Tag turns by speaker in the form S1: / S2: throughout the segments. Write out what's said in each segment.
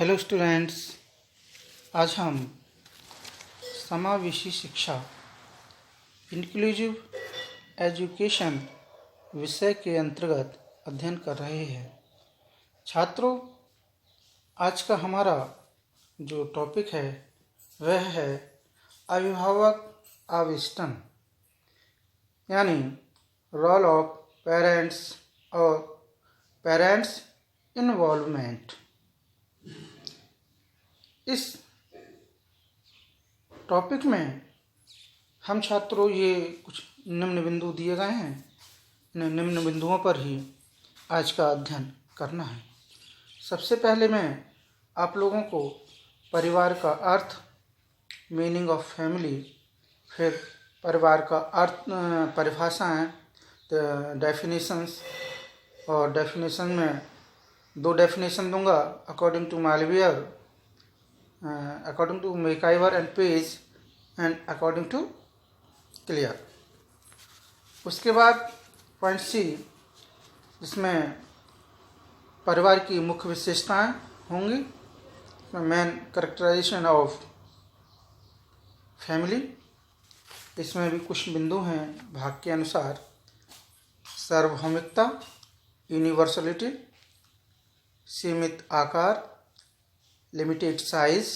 S1: Hello students, आज हम समावेशी शिक्षा इंक्लूसिव एजुकेशन विषय के अंतर्गत अध्ययन कर रहे हैं। छात्रों, आज का हमारा जो टॉपिक है वह है अभिभावक आविष्टन, यानी रोल ऑफ पेरेंट्स और पेरेंट्स इन्वॉल्वमेंट। इस टॉपिक में हम छात्रों ये कुछ निम्न बिंदु दिए गए हैं, इन निम्न बिंदुओं पर ही आज का अध्ययन करना है। सबसे पहले मैं आप लोगों को परिवार का अर्थ, मीनिंग ऑफ फैमिली, फिर परिवार का अर्थ, परिभाषाएँ, डेफिनेशंस, और डेफिनेशन में 2 डेफिनेशन दूंगा according to MacIver, according to MacIver and Page and according to Clare. उसके बाद पॉइंट सी, जिसमें परिवार की मुख्य विशेषताएं होंगी, मेन कैरेक्टराइजेशन ऑफ फैमिली। इसमें भी कुछ बिंदु हैं भाग के अनुसार: सार्वभौमिकता, यूनिवर्सलिटी, सीमित आकार, लिमिटेड साइज,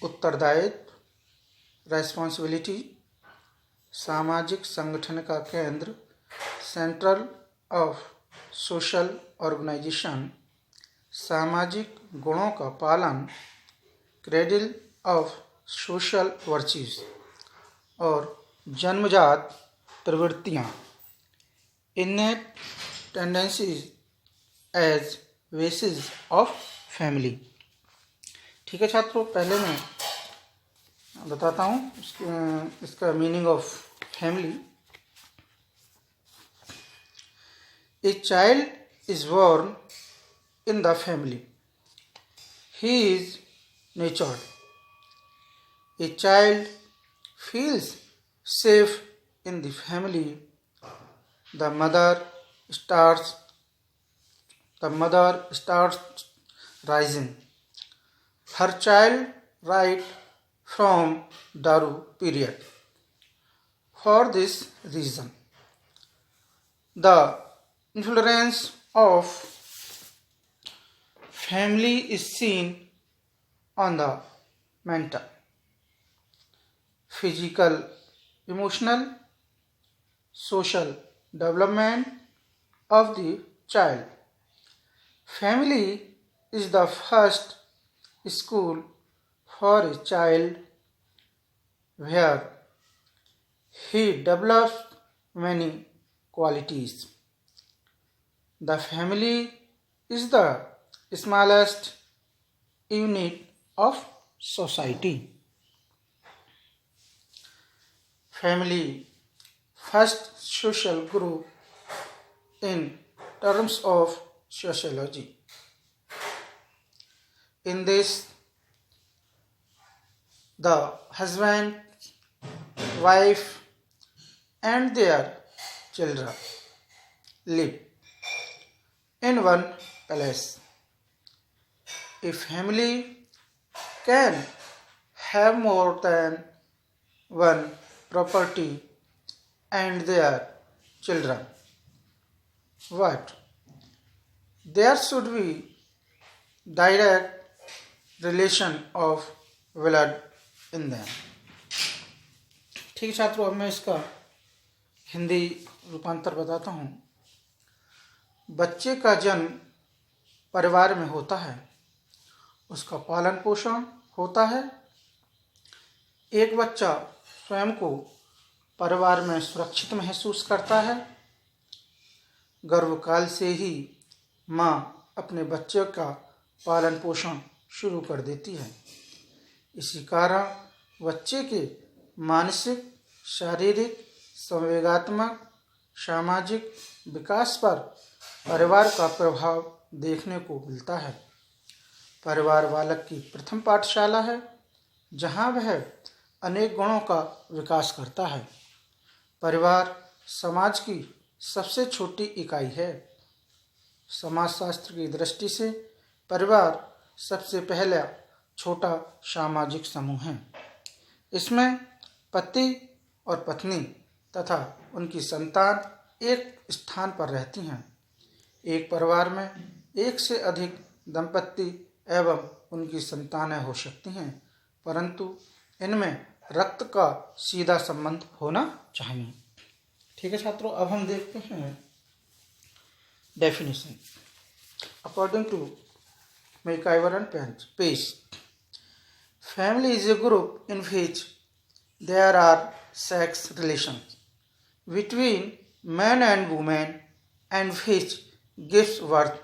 S1: उत्तरदायित्व, रेस्पॉन्सिबिलिटी, सामाजिक संगठन का केंद्र, सेंट्रल ऑफ सोशल ऑर्गेनाइजेशन, सामाजिक गुणों का पालन, क्रेडिल ऑफ सोशल वर्च्यूज, और जन्मजात प्रवृत्तियाँ, innate tendencies as basis of family. ठीक है छात्रों, पहले मैं बताता हूँ इसका meaning of family. A child is born in the family, he is nurtured. A child feels safe in the family. The mother starts rising. Her child right from Daru period. For this reason, the influence of family is seen on the mental, physical, emotional, social development of the child. Family is the first school for a child where he develops many qualities. The family is the smallest unit of society. Family, first social group in terms of sociology. In this, the husband, wife, and their children live in one place. A family can have more than one property and their children, but there should be direct relation of blood in them. ठीक छात्रों, अब मैं इसका हिंदी रूपांतर बताता हूँ। बच्चे का जन्म परिवार में होता है, उसका पालन पोषण होता है। एक बच्चा स्वयं को परिवार में सुरक्षित महसूस करता है। गर्भकाल से ही माँ अपने बच्चे का पालन पोषण शुरू कर देती है। इसी कारण बच्चे के मानसिक, शारीरिक, संवेगात्मक, सामाजिक विकास पर परिवार का प्रभाव देखने को मिलता है। परिवार बालक की प्रथम पाठशाला है, जहाँ वह अनेक गुणों का विकास करता है। परिवार समाज की सबसे छोटी इकाई है। समाजशास्त्र की दृष्टि से परिवार सबसे पहला छोटा सामाजिक समूह है। इसमें पति और पत्नी तथा उनकी संतान एक स्थान पर रहती हैं। एक परिवार में एक से अधिक दंपत्ति एवं उनकी संतानें हो सकती हैं, परंतु इनमें रक्त का सीधा संबंध होना चाहिए। ठीक है छात्रों, अब हम देखते हैं definition according to MacIver and Page. Family is a group in which there are sex relations between man and woman and which gives birth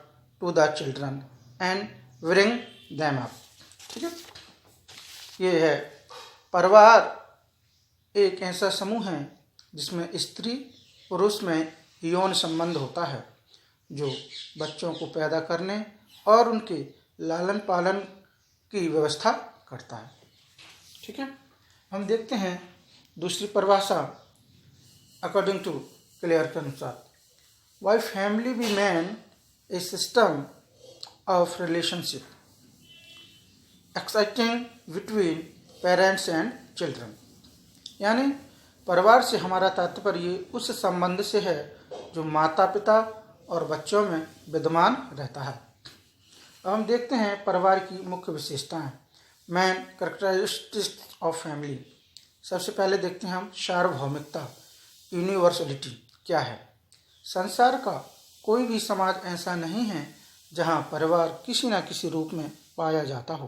S1: to the children and bring them up। ठीक है, ये है परिवार एक ऐसा समूह है जिसमें स्त्री पुरुष में यौन संबंध होता है जो बच्चों को पैदा करने और उनके लालन पालन की व्यवस्था करता है। ठीक है, हम देखते हैं दूसरी परिभाषा अकॉर्डिंग टू क्लियर के अनुसार। Why family be man a system of relationship exciting between parents and children. यानी परिवार से हमारा तात्पर्य उस संबंध से है जो माता पिता और बच्चों में विद्यमान रहता है। अब हम देखते हैं परिवार की मुख्य विशेषताएं। Man characteristics of family. सबसे पहले देखते हैं हम सार्वभौमिकता, यूनिवर्सलिटी क्या है। संसार का कोई भी समाज ऐसा नहीं है जहां परिवार किसी न किसी रूप में पाया जाता हो।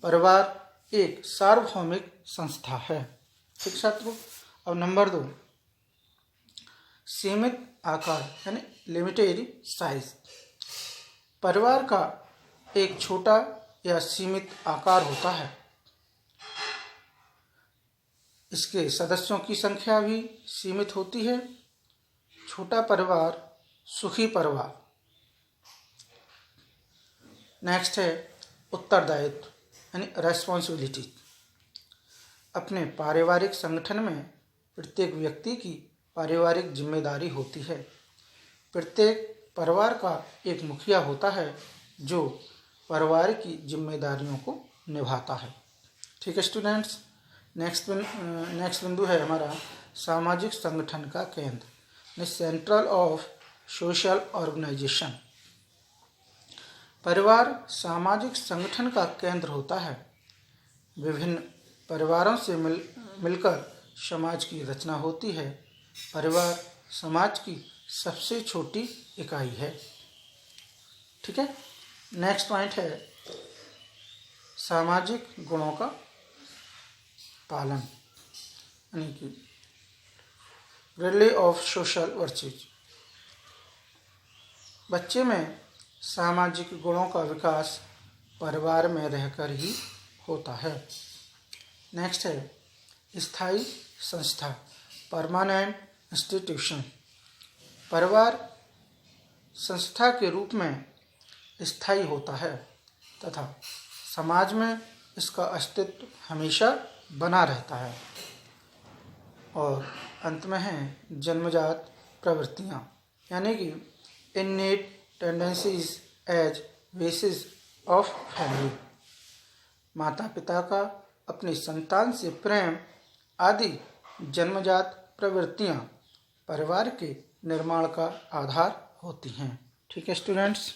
S1: परिवार एक सार्वभौमिक संस्था है। ठीक छात्रों, अब नंबर 2 सीमित आकार यानी लिमिटेड साइज। परिवार का एक छोटा या सीमित आकार होता है। इसके सदस्यों की संख्या भी सीमित होती है। छोटा परिवार सुखी परिवार। नेक्स्ट है उत्तरदायित्व यानी रेस्पॉन्सिबिलिटी। अपने पारिवारिक संगठन में प्रत्येक व्यक्ति की पारिवारिक जिम्मेदारी होती है। प्रत्येक परिवार का एक मुखिया होता है जो परिवार की जिम्मेदारियों को निभाता है। ठीक है स्टूडेंट्स, नेक्स्ट बिंदु है हमारा सामाजिक संगठन का केंद्र, सेंट्रल ऑफ सोशल ऑर्गेनाइजेशन। परिवार सामाजिक संगठन का केंद्र होता है। विभिन्न परिवारों से मिलकर समाज की रचना होती है। परिवार समाज की सबसे छोटी इकाई है। ठीक है, नेक्स्ट पॉइंट है सामाजिक गुणों का पालन यानी कि रिले ऑफ सोशल वर्च्यूज। बच्चे में सामाजिक गुणों का विकास परिवार में रहकर ही होता है। नेक्स्ट है स्थायी संस्था, परमानेंट इंस्टीट्यूशन। परिवार संस्था के रूप में स्थायी होता है तथा समाज में इसका अस्तित्व हमेशा बना रहता है। और अंत में है जन्मजात प्रवृत्तियाँ यानी कि innate tendencies as basis of family. माता पिता का अपनी संतान से प्रेम आदि जन्मजात प्रवृत्तियाँ परिवार के निर्माण का आधार होती हैं। ठीक है स्टूडेंट्स।